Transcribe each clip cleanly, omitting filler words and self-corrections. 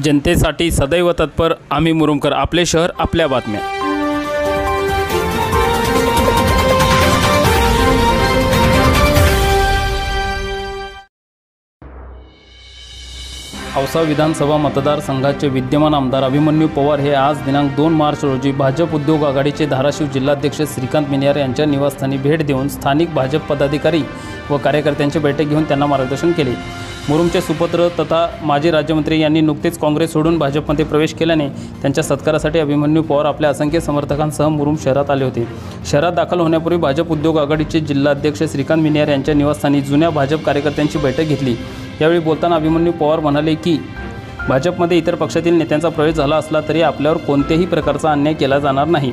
जनतेसाठी सदैव तत्पर आम्ही मुरुमकर, आपले शहर आपल्या बातम्या। औसा विधानसभा मतदारसंघाचे विद्यमान आमदार अभिमन्यू पवार हे आज दिनांक 2 मार्च रोजी भाजप उद्योग आघाडीचे धाराशिव जिल्हाध्यक्ष श्रीकांत मिनियार यांच्या निवासस्थानी भेट देऊन स्थानिक भाजप पदाधिकारी व कार्यकर्त्यांची बैठक घेऊन त्यांना मार्गदर्शन केले। मुरुमचे सुपुत्र तथा माजी राज्यमंत्री यांनी नुकतेच काँग्रेस सोडून भाजपमध्ये प्रवेश केल्याने त्यांच्या सत्कारासाठी अभिमन्यू पवार आपल्या असंख्य समर्थकांसह मुरुम शहरात आले होते। शहरात दाखल होण्यापूर्वी भाजप उद्योग आघाडीचे जिल्हाध्यक्ष श्रीकांत मिनियार यांच्या निवासस्थानी जुन्या भाजप कार्यकर्त्यांची बैठक घेतली। यावेळी बोलताना अभिमन्यू पवार म्हणाले की भाजपमध्ये इतर पक्षातील नेत्यांचा प्रवेश झाला असला तरी आपल्यावर कोणत्याही प्रकारचा अन्याय केला जाणार नाही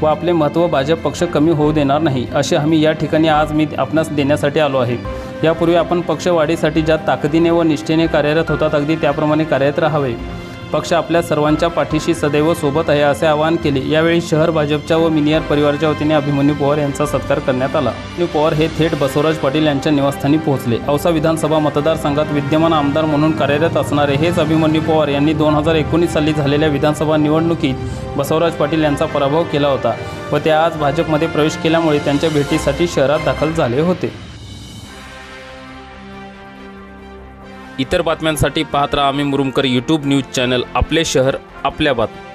व आपले महत्त्व भाजप पक्ष कमी होऊ देणार नाही, अशी हमी या ठिकाणी आज मी आपणास देण्यासाठी आलो आहे। यापूर्वी आपण पक्ष वाढीसाठी ज्या ताकदीने व निष्ठेने कार्यरत होतात अगदी त्याप्रमाणे कार्यरत राहावे। पक्ष आपल्या सर्वांच्या पाठीशी सदैव सोबत आहे असे आवाहन केले। यावेळी शहर भाजपच्या व मिनियार परिवाराच्या वतीने अभिमन्यू पवार यांचा सत्कार करण्यात आला। अभिमन्यू पवार हे थेट बसवराज पाटील यांच्या निवासस्थानी पोहोचले। औसा विधानसभा मतदारसंघात विद्यमान आमदार म्हणून कार्यरत असणारे हेच अभिमन्यू पवार यांनी 2019 साली झालेल्या विधानसभा निवडणुकीत बसवराज पाटील यांचा पराभव केला होता व ते आज भाजपमध्ये प्रवेश केल्यामुळे त्यांच्या भेटीसाठी शहरात दाखल झाले होते। इतर बातम्यांसाठी पाहत रहा आम्ही मुरुमकर यूट्यूब न्यूज चॅनल, आपले शहर आपल्या बातम्या।